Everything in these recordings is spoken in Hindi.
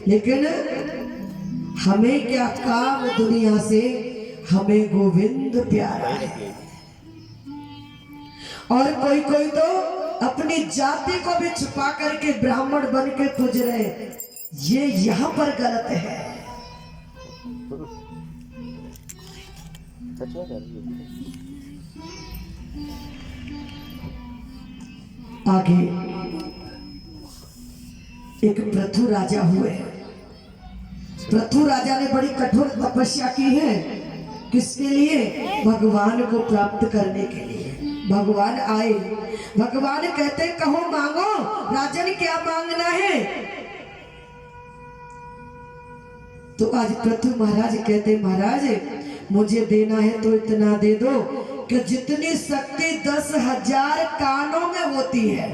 लेकिन हमें क्या काम दुनिया से, हमें गोविंद प्यारा है। और कोई कोई तो अपनी जाति को भी छुपा करके ब्राह्मण बन के पूज रहे, ये यहां पर गलत है। आगे एक पृथु राजा हुए। पृथु राजा ने बड़ी कठोर तपस्या की है। किसके लिए? भगवान को प्राप्त करने के लिए। भगवान आए, भगवान कहते कहो मांगो, राजन क्या मांगना है? तो आज पृथु महाराज कहते महाराज मुझे देना है तो इतना दे दो कि जितनी शक्ति 10,000 कानों में होती है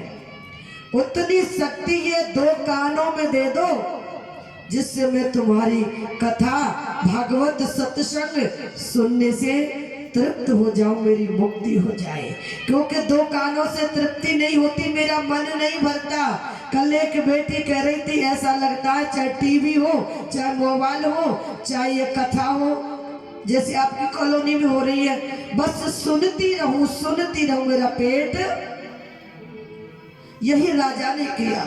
उतनी शक्ति ये 2 कानों में दे दो, जिससे मैं तुम्हारी कथा भागवत सत्संग सुनने से तृप्त हो जाऊं, मेरी मुक्ति हो जाए। क्योंकि 2 कानों से तृप्ति नहीं होती, मेरा मन नहीं भरता। कल एक बेटी कह रही थी ऐसा लगता है चाहे टीवी हो, चाहे मोबाइल हो, चाहे ये कथा हो, जैसे आपकी कॉलोनी में हो रही है, बस सुनती रहूं मेरा पेट। यही राजा ने किया,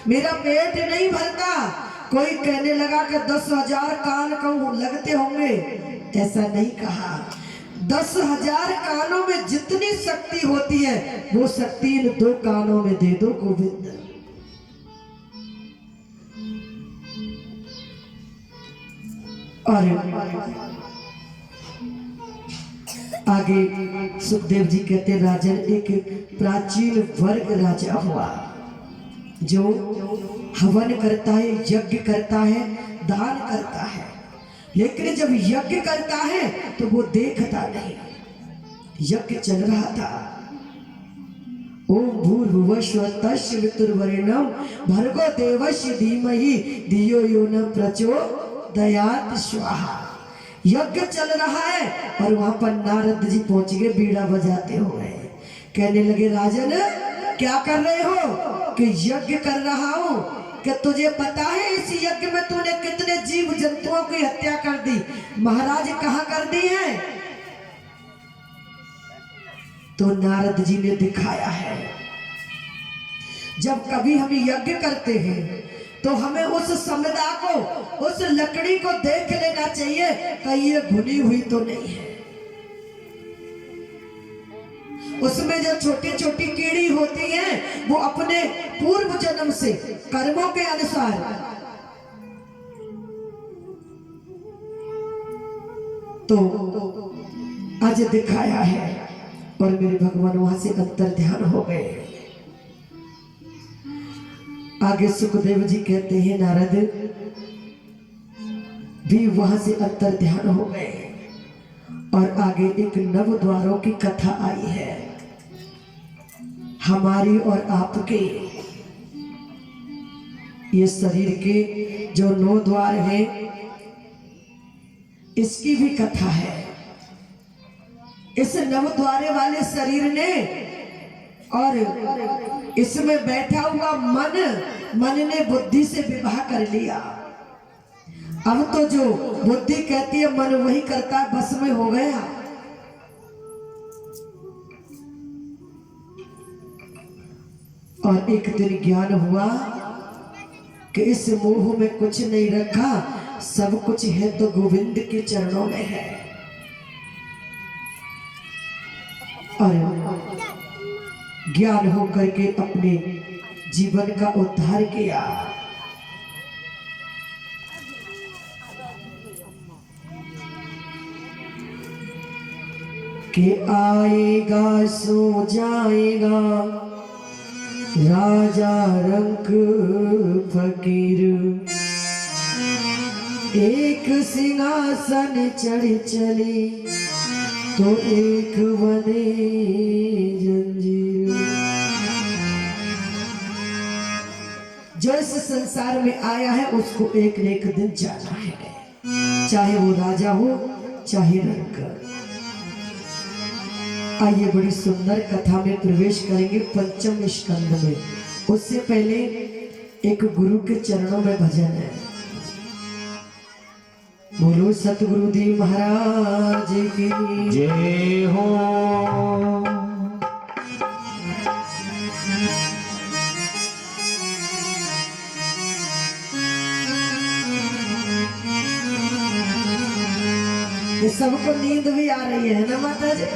मेरा पेट नहीं भरता। कोई कहने लगा कि 10,000 कान कहूं लगते होंगे, ऐसा नहीं कहा। 10,000 कानों में जितनी शक्ति होती है वो शक्ति इन 2 कानों में दे दो गोविंद। और आगे सुखदेव जी कहते राजन एक प्राचीन वर्ग राजा हुआ जो हवन करता है, यज्ञ करता है, दान करता है, लेकिन जब यज्ञ करता है तो वो देखता नहीं। यज्ञ चल रहा था, ओम भूर्भुवः स्वः तस्य वितुर्वरेण्यं भर्गो देवस्य धीमहि धियो यो न प्रचोदयात् स्वाहा। यज्ञ चल रहा है और वहां पर नारद जी पहुंच गए बीड़ा बजाते हुए। कहने लगे राजन क्या कर रहे हो? कि यज्ञ कर रहा हूं। कि तुझे पता है इस यज्ञ में तूने कितने जीव जंतुओं की हत्या कर दी? महाराज कहाँ कर दी है? तो नारद जी ने दिखाया है जब कभी हम यज्ञ करते हैं तो हमें उस समुदा को, उस लकड़ी को देख लेना चाहिए कहीं ये भुनी हुई तो नहीं है। उसमें जो छोटी छोटी कीड़ी होती हैं वो अपने पूर्व जन्म से कर्मों के अनुसार तो आज दिखाया है। और मेरे भगवान वहां से अंतर ध्यान हो गए। आगे सुखदेव जी कहते हैं नारद भी वहां से अंतर ध्यान हो गए। और आगे एक नव द्वारों की कथा आई है, हमारी और आपके ये शरीर के जो 9 द्वार हैं इसकी भी कथा है। इस नव द्वारे वाले शरीर ने और इसमें बैठा हुआ मन ने बुद्धि से विवाह कर लिया। अब तो जो बुद्धि कहती है मन वही करता है, बस में हो गया। और एक दिन ज्ञान हुआ कि इस मोह में कुछ नहीं रखा, सब कुछ है तो गोविंद के चरणों में है। और ज्ञान होकर के अपने जीवन का उद्धार किया। कि आएगा सो जाएगा राजा रंक फकीर, एक सिंहासन चढ़ चले तो एक बने जंजीर। जो इस संसार में आया है उसको एक न एक दिन जाना है, चाहे वो राजा हो चाहे रंक। आइए बड़ी सुंदर कथा में प्रवेश करेंगे पंचम स्कंद में। उससे पहले एक गुरु के चरणों में भजन है। बोलो सतगुरु देव महाराज की जय हो। ये सबको नींद भी आ रही है ना माता जी।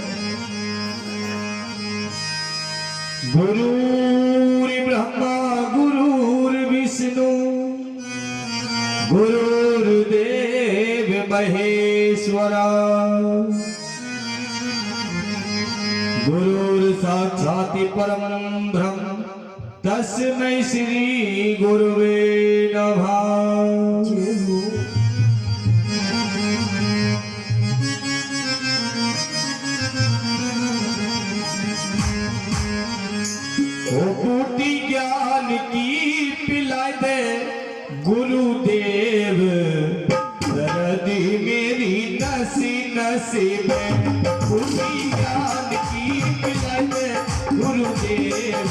गुरुर् ब्रह्मा गुरुर्विष्णु गुरुर्देव महेश्वरा गुरुर् साक्षात् परम ब्रह्म तस्मै श्री गुरुवे नमः। जय हो। ओ टूटी ज्ञान की पिलाए दे गुरुदेव दर्दी मेरी नसी नसी में। टूटी ज्ञान की पिलाए दे गुरुदेव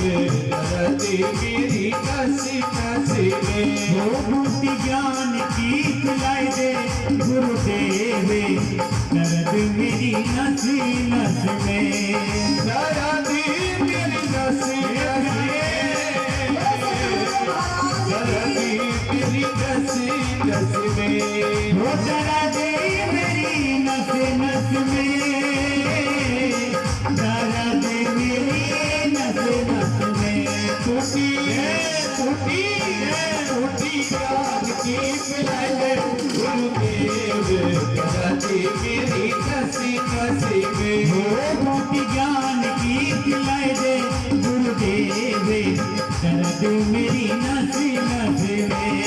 दर्दी मेरी नसी नसी में। वो टूटी ज्ञान की पिलाई दे गुरुदेव दर्द मेरी नस नस में। दर्द मेरी नसी नसी में। दर्द मेरी नसी नसी में। वो दर्द मेरी नस नस में। दर्द मेरी नस नस में। टूटी टूटी टूटी ज्ञान की पिलाई दे गुरुदेव दर्दी मेरी नसी नसी में। वो टूटी ज्ञान की पिलाई दे गुरुदेव दर्द मेरी नस नस में।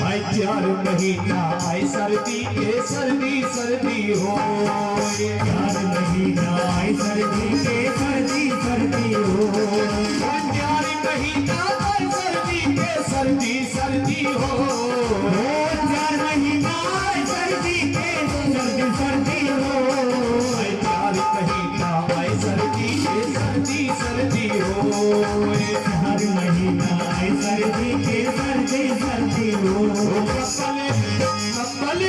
आई 4 महीना आई सर्दी के सर्दी सर्दी हो। 4 महीना आई सर्दी के सर्दी सर्दी हो। 4 महीना आई सर्दी के सर्दी सर्दी हो। 4 महीना आई सर्दी के सर्दी सर्दी हो। 4 महीना आई सर्दी के सर्दी सर्दी हो। 4 महीना आई सर्दी के सर्दी सर्दी हो। कपल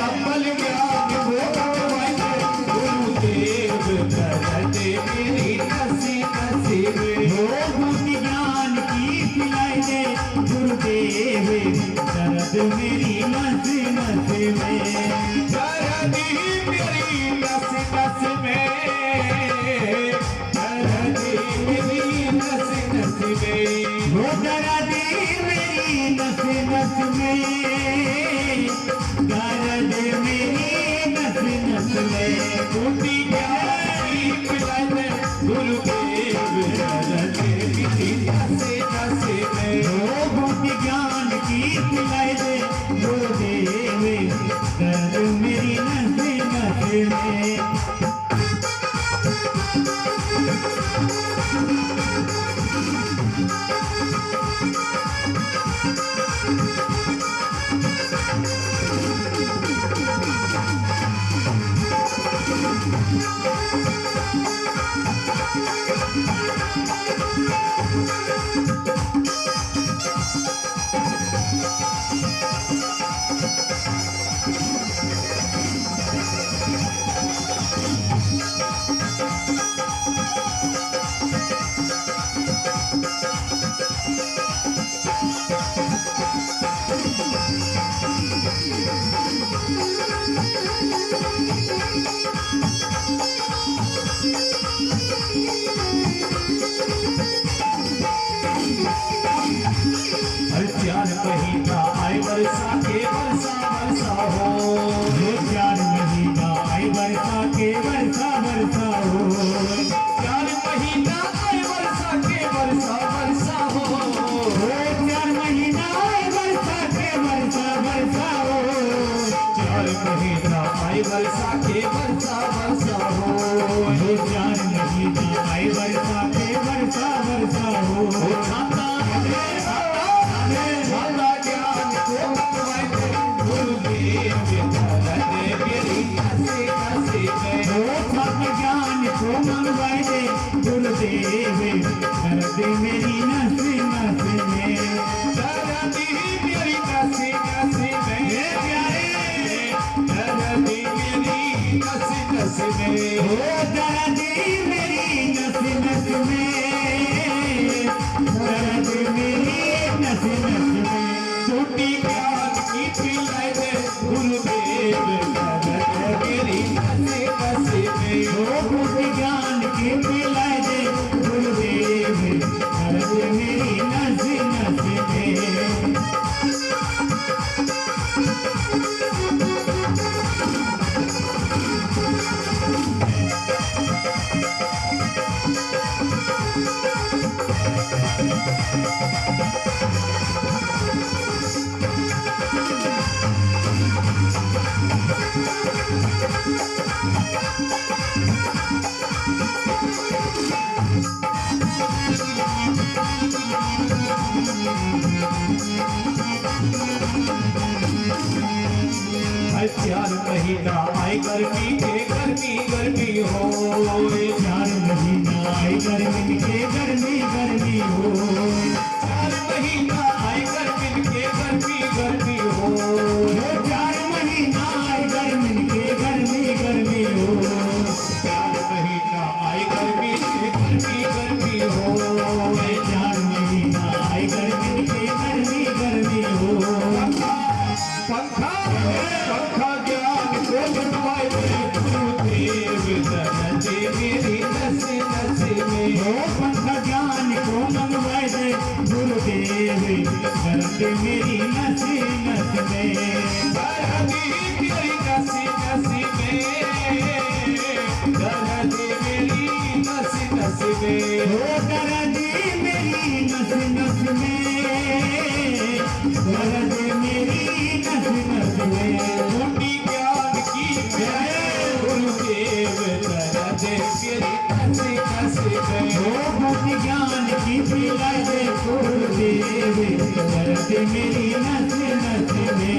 कपल ज्ञान गुरुदेव दर्दी मेरी नसी नसी में। वो बूटी ज्ञान की पिलाई दे गुरुदेव दर्द मेरी नस नस में। दर्दी मेरी नस नस में। दर्दी मेरी नस नस में। वो दर्द मेरी नस नस में। दर्द महीना आई वर्षा के वर्षा वर्षा हो। वो 4 महीना आए वर्षा के वर्षा वर्षा हो। छाता ज्ञान को मंगवाए थे गुरुदेव धरत मेरी नसे नसे में। वो छात्र ज्ञान को मंगवाए दे गुरुदेव दर्द मेरी नस नस में। दर्द मेरी नसे नसे में। दर्द मेरी नसे नसे में। वो दर्द मेरी नस नस में। दर्द मेरी नस नस में। टूटी ज्ञान की पिलाए दे गुरुदेव दर्द मेरी नसे नसे में। वो बुद्धि ज्ञान के पिलाए दे गुरुदेव दर्द मेरी नस नस में। चार महीना आई गर्मी के गर्मी गर्मी हो। 4 महीना आए गर्मी के गर्मी गर्मी हो। 4 महीना आई गर्मी के गर्मी गर्मी हो। 4 महीना आए गर्मी के गर्मी गर्मी हो। 4 महीना आई गर्मी के गर्मी गर्मी हो। 4 महीना आए गर्मी के गर्मी गर्मी हो। पंखा पंखा ज्ञान को बनवाए गुरुदेव दर्द मेरी नसे नसे में। वो पंथ ज्ञान को मंगवाए दे गुरुदेव दर्द मेरी नस नस में। दर्द मेरी नसे नसे में। दर्द मेरी नसे नसे में। वो दर्द मेरी नस नस में। दर्द मेरी नस नस में। टूटी ज्ञान की गुरुदेव दर्द मेरी नसे नसे में। वो बुद्धि ज्ञान की पिलाए दे गुरुदेव दर्द मेरी नस नस में।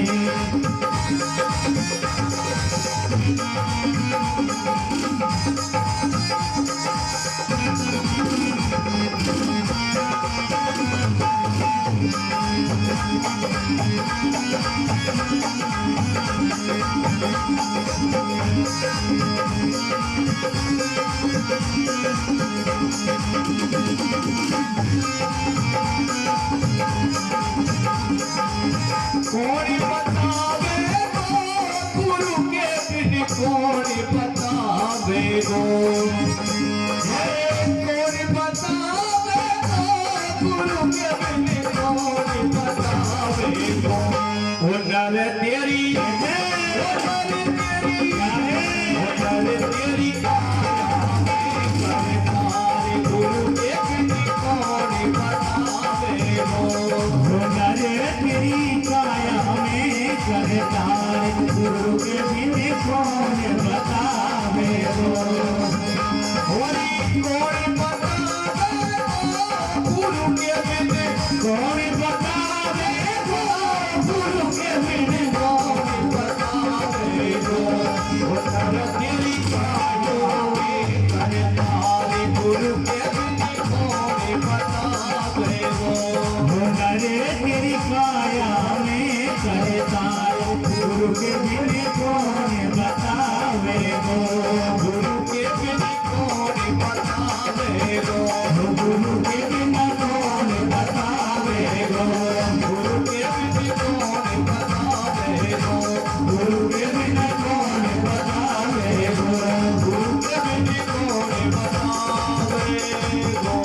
कौन बतावे गो गुरु के बिन कौन बतावे गो। कौन बतावे गो गुरु के बिन कौन बतावे गो। ओ नर तेरी ओ नर तेरी गुरु के बिन कौन बतावे गो। तेरी काया में करतार गुरु के बिन कौन बतावे गो। होरी कौन बतावे गुरु के बिन कौन बतावे गो गुरु के बिन कौन बतावे गो। ओ नर तेरी काया में करतार गुरु के बिन कौन बतावे गो। नरे तेरी काया में करतार गुरु के बिन कौन बतावे गो। गुरु के बिन कौन बतावे गो। गुरु के बिन कौन बतावे गो। गुरु के बिन कौन बतावे गो। गुरु के बिन कौन बतावे गो। गुरु के बिन कौन बतावे गो।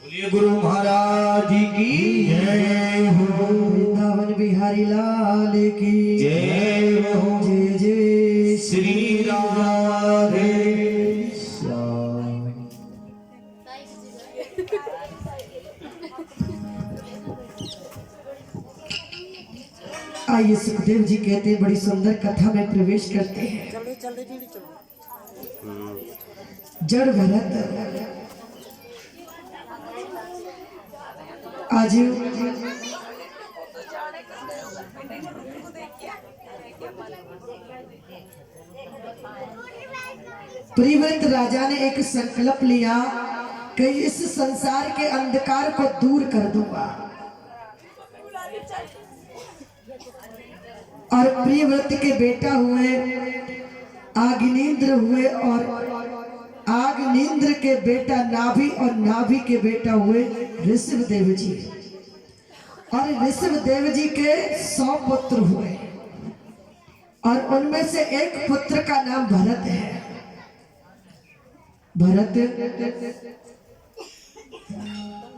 बोलिए गुरु महाराज की जय हो। वृंदावन बिहारी लाल की जय हो। जय जय श्री राधे श्याम। आइए सुखदेव जी कहते हैं, बड़ी सुंदर कथा में प्रवेश करते हैं। जड़ भरत आज प्रियव्रत राजा ने एक संकल्प लिया कि इस संसार के अंधकार को दूर कर दूंगा। और प्रियव्रत के बेटा हुए आग्नेन्द्र हुए, और आग्नेन्द्र के बेटा नाभि, और नाभि के बेटा हुए ऋषभ देव जी। और ऋषभ देव जी के 100 पुत्र हुए, और उनमें से एक पुत्र का नाम भरत है। भरत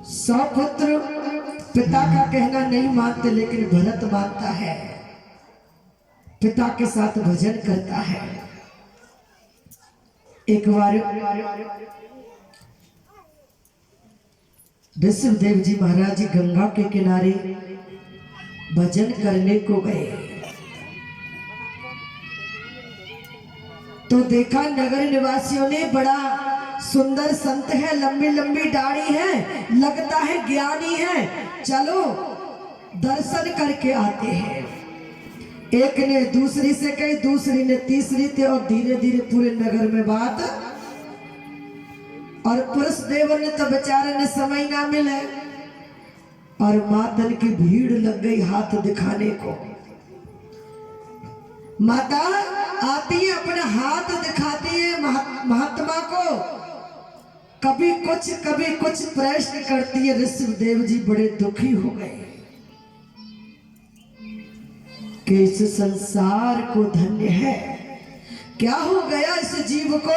100 पुत्र पिता का कहना नहीं मानते, लेकिन भरत मानता है, पिता के साथ भजन करता है। एक बार ऋषभ देव जी महाराज जी गंगा के किनारे भजन करने को गए, तो देखा नगर निवासियों ने, बड़ा सुंदर संत है, लंबी लंबी दाढ़ी है, लगता है ज्ञानी है, चलो दर्शन करके आते हैं। एक ने दूसरी से कही, दूसरी ने तीसरी थे, और धीरे धीरे पूरे नगर में बात। और पुरुष देव ने तो बेचारे ने समय ना मिले, और मातन की भीड़ लग गई हाथ दिखाने को। माता आती है, अपना हाथ दिखाती है महात्मा को, कभी कुछ प्रश्न करती है। ऋषभ देव जी बड़े दुखी हो गए कि इस संसार को धन्य है, क्या हो गया इस जीव को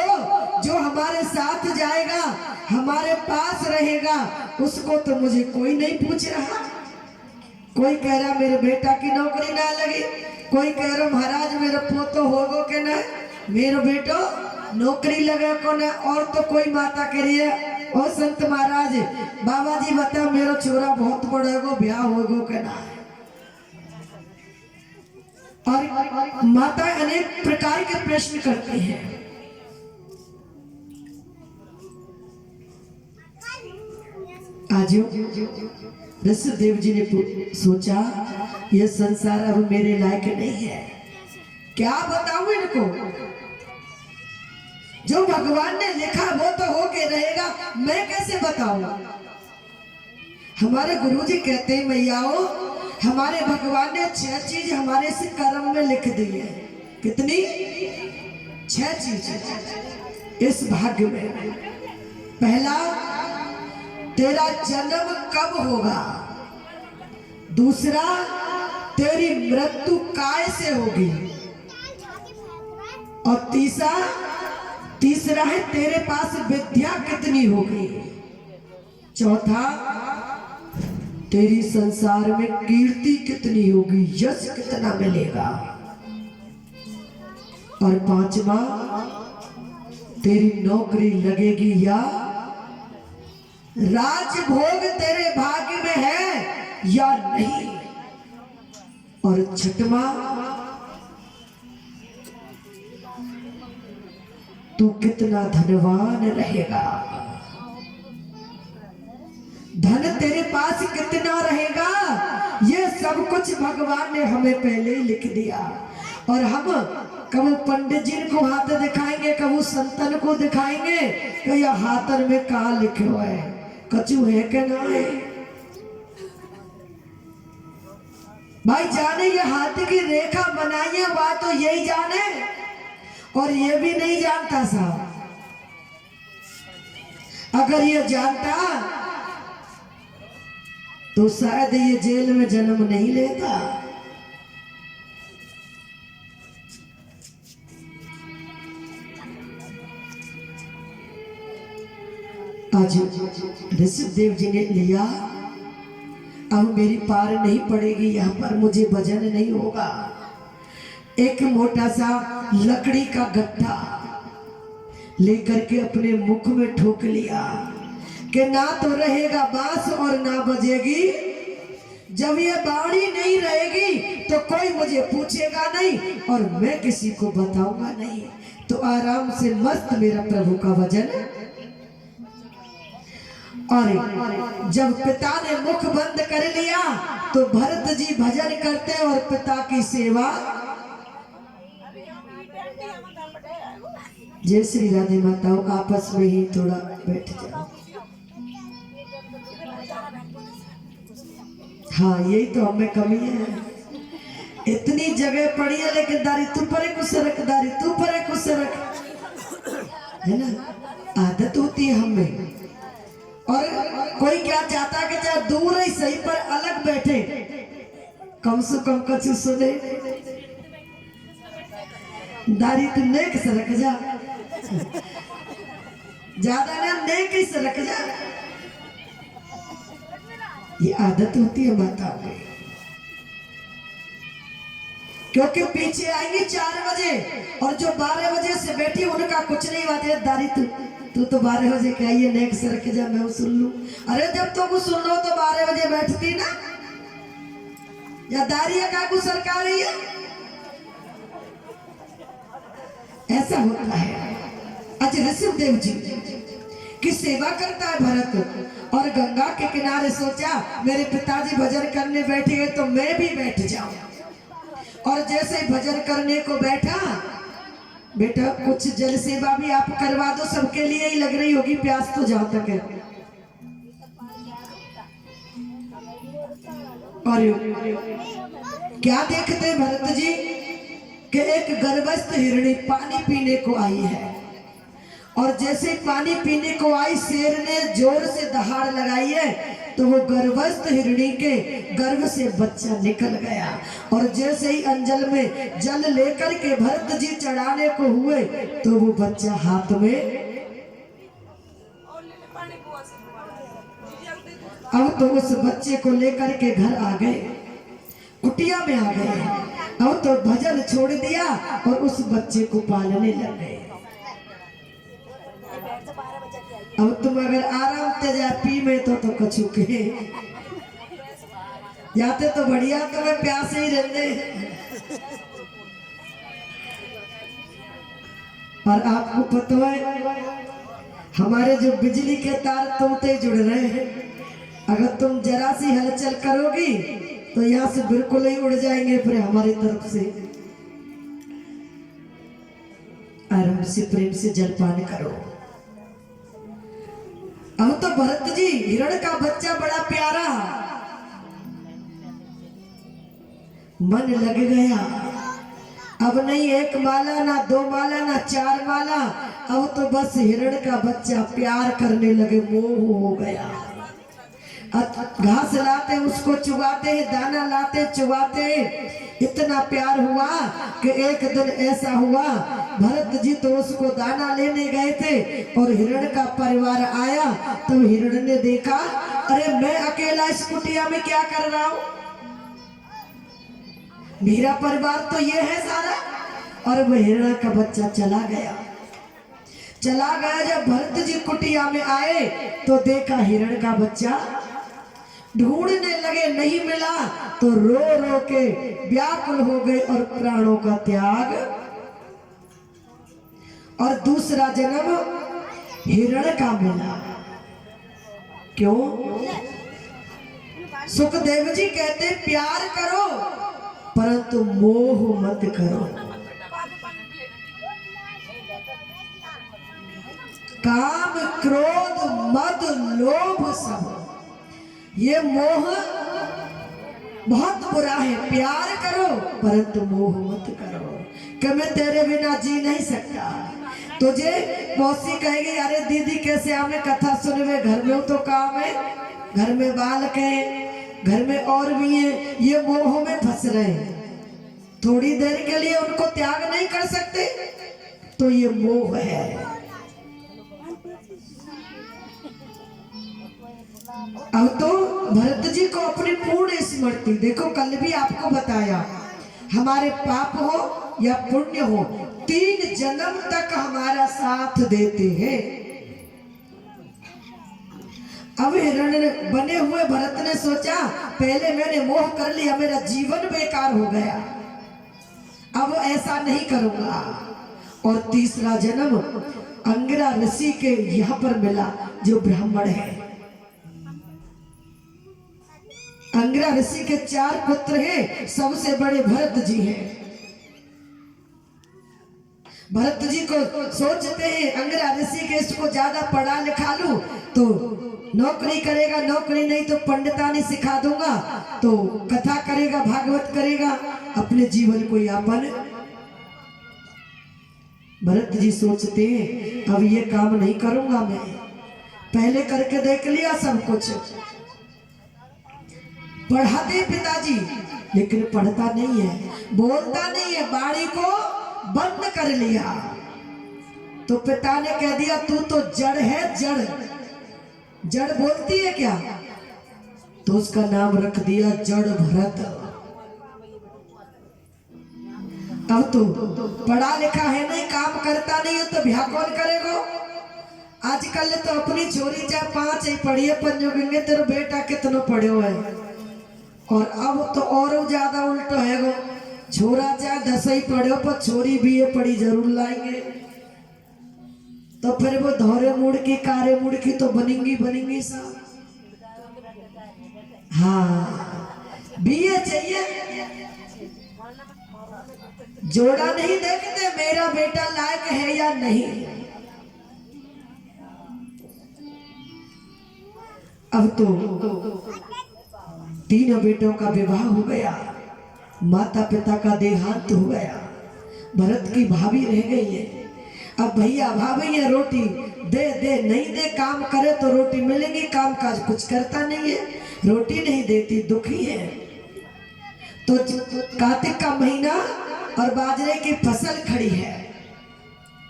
जो हमारे साथ जाएगा, हमारे पास रहेगा, उसको तो मुझे कोई नहीं पूछ रहा। कोई कह रहा मेरे बेटा की नौकरी ना लगी, कोई कह रहा महाराज मेरे पोतो होगो के ना, मेरे बेटो नौकरी लगे को ना। और तो कोई माता कह रही है, ओ संत महाराज बाबा जी बता मेरा छोरा बहुत बड़ेगो, ब्याह होगो के ना। और माता अनेक प्रकार के प्रश्न करती हैं। आज ऋषभ देव जी ने सोचा यह संसार अब मेरे लायक नहीं है, क्या बताऊं इनको, जो भगवान ने लिखा वो तो होके रहेगा, मैं कैसे बताऊं। हमारे गुरुजी कहते हैं मैयाओ, हमारे भगवान ने 6 चीज हमारे इस कर्म में लिख दी है। कितनी? 6 चीज इस भाग्य में। पहला, तेरा जन्म कब होगा। दूसरा, तेरी मृत्यु काय से होगी। और तीसरा है तेरे पास विद्या कितनी होगी। चौथा, तेरी संसार में कीर्ति कितनी होगी, यश कितना मिलेगा। और 5वां, तेरी नौकरी लगेगी या राजभोग तेरे भाग्य में है या नहीं। और 6वां, तू कितना धनवान रहेगा, धन तेरे पास कितना रहेगा, ये सब कुछ भगवान ने हमें पहले ही लिख दिया। और हम कभी पंडित जी को हाथ दिखाएंगे, कभी संतन को दिखाएंगे कि यह हाथन में कहा लिखे हुए है, कचू है कि ना है। भाई जाने ये हाथ की रेखा बनाई है, बात तो यही जाने, और ये भी नहीं जानता साहब। अगर ये जानता तो शायद ये जेल में जन्म नहीं लेता। आज ऋषभ देव जी ने लिया, अब मेरी पार नहीं पड़ेगी, यहाँ पर मुझे भजन नहीं होगा। एक मोटा सा लकड़ी का गट्ठा लेकर के अपने मुख में ठोक लिया कि ना तो रहेगा बांस और ना बजेगी जब ये बाणी नहीं रहेगी तो कोई मुझे पूछेगा नहीं और मैं किसी को बताऊंगा नहीं। तो आराम से मस्त मेरा प्रभु का भजन। और जब पिता ने मुख बंद कर लिया तो भरत जी भजन करते और पिता की सेवा। जय श्री राधे माताओं, आपस में ही थोड़ा बैठ जाओ। हाँ, यही तो हमें कमी है। इतनी जगह पड़ी है लेकिन दारी तू परे कुछ सरक, दारी तू परे कुछ सरक, है ना, आदत होती है हमें। और कोई क्या चाहता है कि चाहे दूर ही सही पर अलग बैठे, कम से कम कुछ सुने। दारी तू नेक सरक जा, ज्यादा ना नेक ही सरक जा। ये आदत होती है माताओं की, क्योंकि पीछे आएंगी 4 बजे और जो 12 बजे से बैठी उनका कुछ नहीं बात है। दारी तू तो 12 बजे क्या ये नेक सरक जा, मैं सुन लूं। अरे जब तो कुछ सुन लो तो 12 बजे बैठती ना, या दारिया का कुछ सरका रही है, ऐसा होता है। अच्छा, ऋषभदेव जी की सेवा करता है भरत और गंगा के किनारे सोचा मेरे पिताजी भजन करने बैठे तो मैं भी बैठ जाऊं। और जैसे ही भजन करने को बैठा, बेटा कुछ जल सेवा भी आप करवा दो, सबके लिए ही लग रही होगी प्यास तो जहां तक है। और क्या देखते भरत जी कि एक गर्भस्थ हिरणी पानी पीने को आई है, और जैसे पानी पीने को आई शेर ने जोर से दहाड़ लगाई है तो वो गर्भस्थ हिरणी के गर्भ से बच्चा निकल गया। और जैसे ही अंजल में जल लेकर के भरत जी चढ़ाने को हुए तो वो बच्चा हाथ में, अब तो उस बच्चे को लेकर के घर आ गए, कुटिया में आ गए। अब तो भजन छोड़ दिया और उस बच्चे को पालने लग गए। अब तुम अगर आराम तेजा पी में तो कछु के जाते तो बढ़िया, तुम्हें प्यासे ही रहते। और आपको पता है हमारे जो बिजली के तार तुमते जुड़ रहे हैं, अगर तुम जरा सी हलचल करोगी तो यहाँ से बिल्कुल ही उड़ जाएंगे फिर हमारी तरफ से। आराम से प्रेम से जलपान करो। अब तो भरत जी हिरण का बच्चा बड़ा प्यारा, मन लग गया। अब नहीं 1 माला ना 2 माला ना 4 माला, अब तो बस हिरण का बच्चा प्यार करने लगे, मोह हो गया। घास लाते उसको चुगाते, दाना लाते चुगाते, इतना प्यार हुआ कि एक दिन ऐसा हुआ भरत जी तो उसको दाना लेने गए थे और हिरण का परिवार आया। तो हिरण ने देखा, अरे मैं अकेला इस कुटिया में क्या कर रहा हूं, मेरा परिवार तो ये है सारा। और वह हिरण का बच्चा चला गया। जब भरत जी कुटिया में आए तो देखा हिरण का बच्चा, ढूंढने लगे, नहीं मिला तो रो रो के व्याकुल हो गए और प्राणों का त्याग। और दूसरा जन्म हिरण का मिला। क्यों? सुखदेव जी कहते प्यार करो परंतु मोह मत करो। काम क्रोध मद लोभ सब, ये मोह बहुत बुरा है। प्यार करो परंतु मोह मत करो कि मैं तेरे बिना जी नहीं सकता। तुझे मौसी कहेगी, अरे दीदी कैसे हमें कथा सुनवे, घर में तो काम है, घर में बालक है, घर में और भी है, ये मोह में फंस रहे हैं, थोड़ी देर के लिए उनको त्याग नहीं कर सकते, तो ये मोह है। अब तो भरत जी को अपनी पूर्ण स्मृति, देखो कल भी आपको बताया, हमारे पाप हो या पुण्य हो 3 जन्म तक हमारा साथ देते हैं। अब हिरण बने हुए भरत ने सोचा पहले मैंने मोह कर लिया, मेरा जीवन बेकार हो गया, अब ऐसा नहीं करूंगा। और तीसरा जन्म अंगिरा ऋषि के यहाँ पर मिला जो ब्राह्मण है। अंगिरा ऋषि के 4 पुत्र हैं, सबसे बड़े भरत जी हैं। भरत जी को सोचते हैं अंगिरा ऋषि के इसको ज्यादा पढ़ा लिखा लूं तो नौकरी करेगा, नौकरी नहीं तो पंडितानी सिखा दूंगा, तो कथा करेगा, भागवत करेगा, अपने जीवन को यापन। भरत जी सोचते हैं अब ये काम नहीं करूंगा मैं, पहले करके देख लिया सब कुछ। पढ़ाते पिताजी लेकिन पढ़ता नहीं है, बोलता नहीं है, बाड़ी को बंद कर लिया। तो पिता ने कह दिया तू तो जड़ है, जड़। जड़ बोलती है क्या? तो उसका नाम रख दिया जड़ भरत। अब तो पढ़ा लिखा है नहीं, काम करता नहीं है, तो ब्याह कौन करेगा? आजकल तो अपनी छोरी चाहे 5 ही पढ़ी है, पंजोगेंगे तेरे बेटा कितना पढ़ो है। और अब तो और ज्यादा उल्टो है गो, छोरा चाहे 10 ही पढ़ो पर छोरी भी ये पढ़ी जरूर लाएंगे। तो फिर वो धौरे मुड़ की कारे मुड़ की तो बनेंगी साहब। हाँ बीए चाहिए, जोड़ा नहीं देखते मेरा बेटा लायक है या नहीं। अब तो 3 बेटों का विवाह हो गया, माता पिता का देहांत हो गया, भरत की भाभी रह गई है। अब भैया भाभी है, रोटी दे दे नहीं दे, काम करे तो रोटी मिलेगी, काम काज कुछ करता नहीं है, रोटी नहीं देती, दुखी है। तो कार्तिक का महीना और बाजरे की फसल खड़ी है।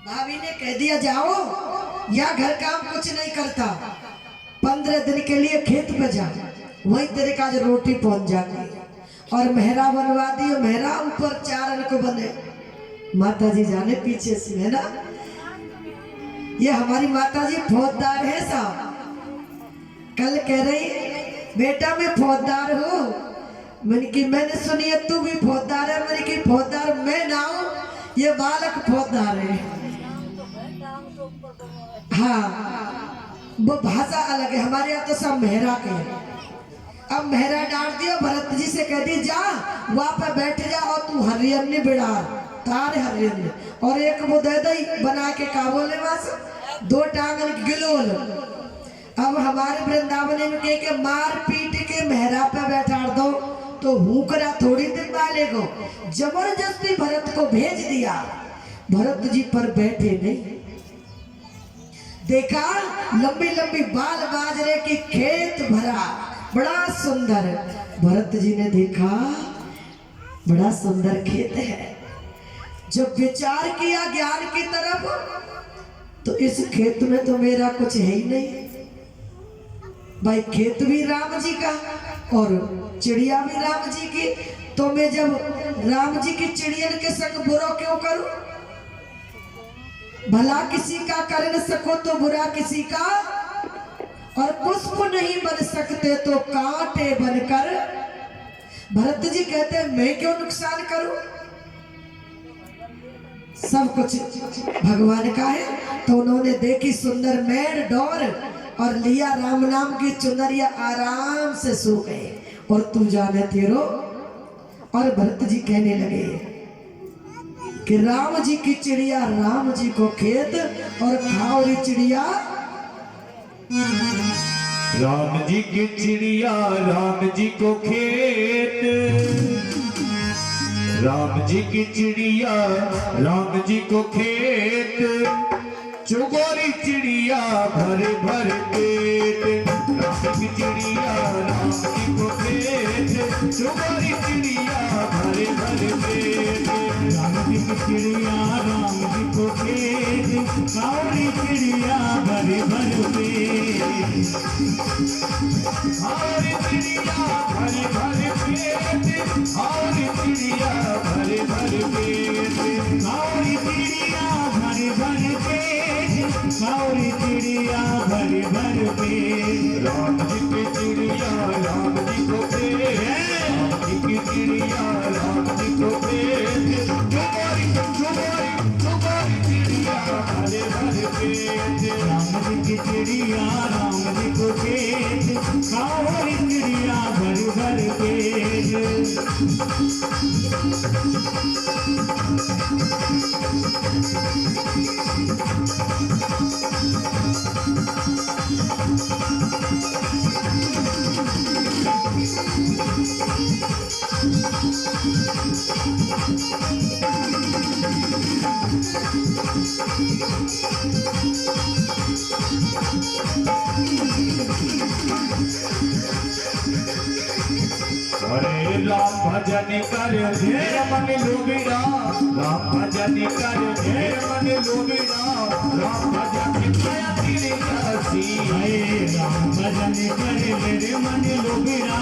भाभी ने कह दिया जाओ, या घर काम कुछ नहीं करता, 15 दिन के लिए खेत पे जा, वही तेरे का जो रोटी पहुंच जाती। और मेहरा बनवा दियो, मेहरा ऊपर 4 अन को बने। माता जी जाने पीछे से है ना, ये हमारी माता जी फौजदार है साहब। कल कह रही बेटा मैं फौजदार हूँ, मैंने की मैंने सुनी है तू भी फौजदार है, मैंने की फौजदार मैं ना हूँ, ये बालक फौजदार है। हाँ वो भाषा अलग है, हमारे यहाँ तो सब मेहरा के हैं। अब मेहरा डांट दिया, भरत जी से कह दी जा वहां पे बैठ जा और तू हरियन्नी बिड़ा तार हरियन्नी, और एक वो दे दई बना के का बोले बस 2 टांगन गिलोल। अब हमारे वृंदावन में कह के मार पीट के मेहरा पे बैठा दो तो हुकरा थोड़ी दिन वाले को जबरदस्ती भरत को भेज दिया। भरत जी पर बैठे नहीं, देखा लंबी लंबी बाल बाजरे की खेत भरा, बड़ा सुंदर। भरत जी ने देखा बड़ा सुंदर खेत है। जब विचार किया ज्ञान की तरफ, तो इस खेत में तो मेरा कुछ है ही नहीं भाई, खेत भी राम जी का और चिड़िया भी राम जी की, तो मैं जब राम जी की चिड़ियन के संग बुरा क्यों करूं? भला किसी का कर न सको तो बुरा किसी का, और पुष्प नहीं बन सकते तो कांटे बनकर। भरत जी कहते हैं मैं क्यों नुकसान करूं, सब कुछ भगवान का है। तो उन्होंने देखी सुंदर मेड़ डोर और लिया राम नाम की चुनरिया, आराम से सो गए। और तू जाने तेरो। और भरत जी कहने लगे कि राम जी की चिड़िया राम जी को खेत, और खाओरी चिड़िया राम जी की चिड़िया राम जी को खेत, राम जी की चिड़िया राम जी को खेत, चुगोरी चिड़िया भर भर पेट। राम की चिड़िया राम जी को खेत, चुगोरी चिड़िया भर भर पेट। राम जी की चिड़िया राम जी को खेत, चुगोरी चिड़िया भर भर पेट। हमारी चिड़िया भर भर पेट, हमारी चिड़िया भर भर पेट, हमारी चिड़िया भर भर पेट, हमारी चिड़िया भर भर पेट। अरे राम भजन कर ढेर मन लोबिरा, राम भजन कर ढेर मन लोबिरा, राम भजन कया तेरे जासी। राम भजन कर मेरे मन लोबिरा,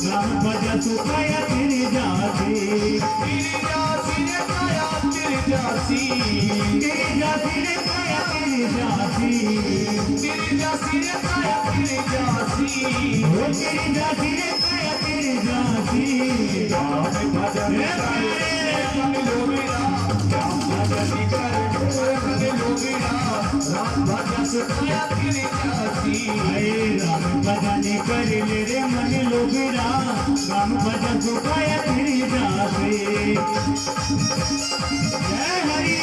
राम भजन सुखाया तेरी जासी। तेरी जासी रे कया तेरी जासी, तेरी जासी रे काया तेरी जासी, तेरी जासी रे कया तेरी जासी। ओ तेरी जासी रे काया तेरी जासी। राम भजन कर ढेर मन लोबिरा, राम भजन कर ढेर मन लोबिरा, राम भजन सुखाया तेरी जासी। राम भजन कर मेरे मन लोबिरा, राम भजन सुखाया तेरी जासी। जय हरि।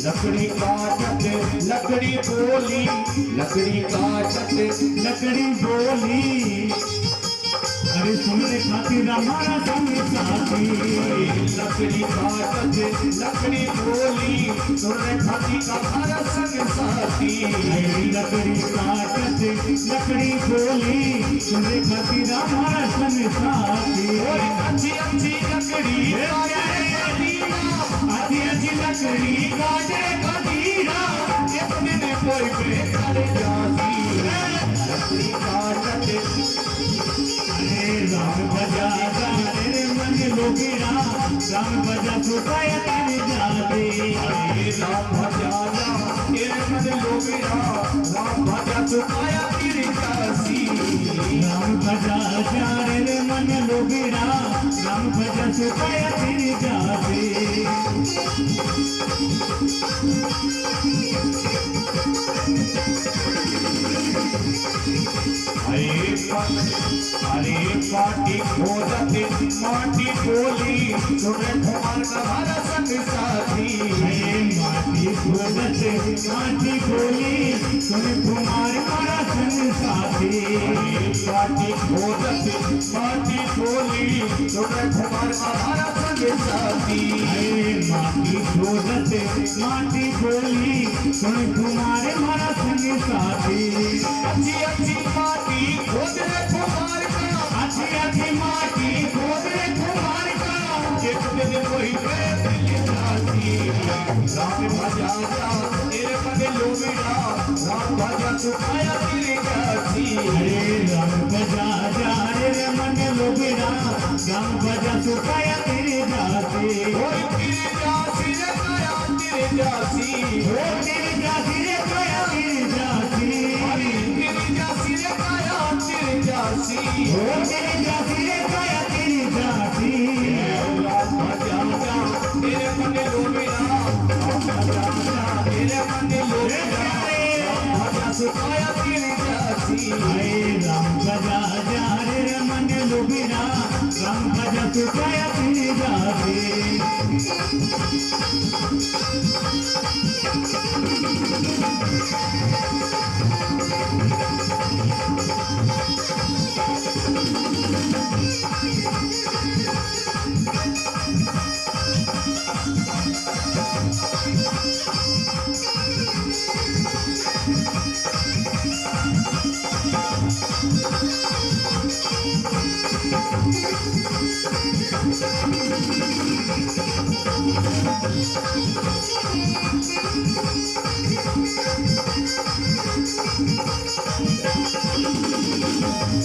लकड़ी काटत लकड़ी बोली, लकड़ी काटत लकड़ी बोली, अरे सुनने खातिर हमारा संग साथी। लकड़ी काटत लकड़ी बोली, सुनने खातिर हमारा संग साथी। लकड़ी काटत लकड़ी बोली, सुनने खातिर हमारा संग साथी। और अच्छी अच्छी लकड़ी आधी आधी लकड़ी काटे कदीरा, एक दिन कोई बेकार जाती। लकड़ी काटत अरे राम भजा रे मन लोगिरा, राम भजा सुखाया तेरी जाती। अरे राम भजा तेरे मन लोबिरा, राम भजा सुखाया तेरी जासी। राम भजा रे मन लोगिरा, राम भजा सुखाया तेरी जाती। अरे पाटी खोजत माटी बोली, सुने कुमार का हमारा संग साथी। माटी खोजत माटी बोली, सुन कुमार मारा संग साथी। पाटी खोजत माटी बोली, सुने कुमार का हमारा संग साथी। माटी खोजत माटी बोली, सुन कुमार मारा संग साथी। अच्छी अच्छी माटी खोज रे कुमार का, अच्छी अच्छी माटी खोज रे कुमार का, एक दिन वही जाती। राम भजा तेरे मन लोबिरा, राम भजा सुखाया तेरी जासी। राम भजा रे मन लोबिरा, राम भजा सुखाया तेरी जाती। ओए तेरी जासी रे कया तेरी जासी, ओ तेरी जाती रे काया तेरी जाती। अरे तेरी जासी रे कया तेरी जासी। ओ तेरी जाती रे काया तेरी जाती। राम भजा तेरे मन लोबिरा, राम भजा तेरे मन लोबिरा, राम भजा सुखाया तेरी जासी। राम भजा रे मन लोबिरा, राम भजा सुखाया तेरी जाती।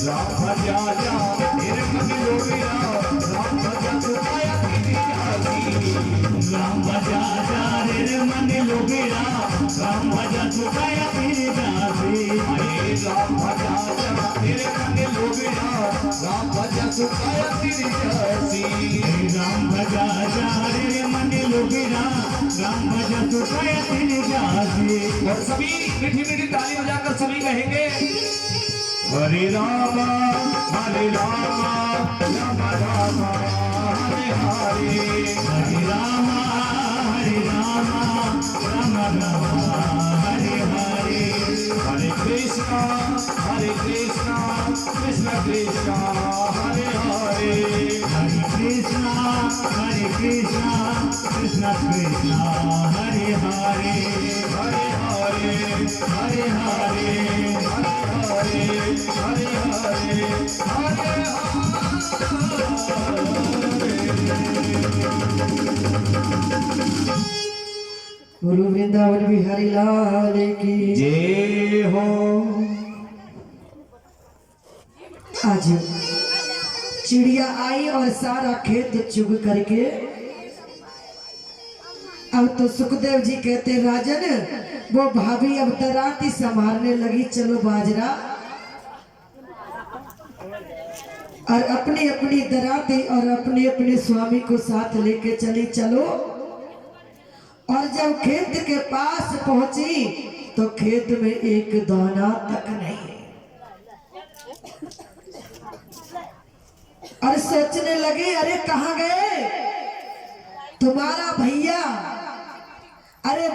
राम भजा तेरे मन लोबिरा, राम भजा सुखाया तेरी जासी। राम भजा रे मन लोबिरा, राम भजा सुखाया तेरी जाती। राम भजा तेरे मन लोबिरा, राम भजा सुखाया तेरी जासी राम भजा जा रे मन लोगिरा राम भजा सुखाया तेरी जासी। और सभी मीठी मीठी ताली बजाकर सभी कहेंगे हरे रामा राम राम हरे हरे हरे रामा राम राम हरे हरे। हरे कृष्णा कृष्ण कृष्ण हरे हरे हरे कृष्णा कृष्ण कृष्ण हरे हरे हरे हरे हरे हरे हरे हरे गुरु वृंदावन बिहारी लाल की जय हो। आज चिड़िया आई और सारा खेत चुग करके अब तो सुखदेव जी कहते राजन वो भाभी अब दराती संभालने लगी, चलो बाजरा, और अपनी अपनी दराती और अपने अपने स्वामी को साथ लेके चली। चलो, और जब खेत के पास पहुंची तो खेत में एक दाना तक नहीं, और सोचने लगी अरे कहाँ गए तुम्हारा भैया, अरे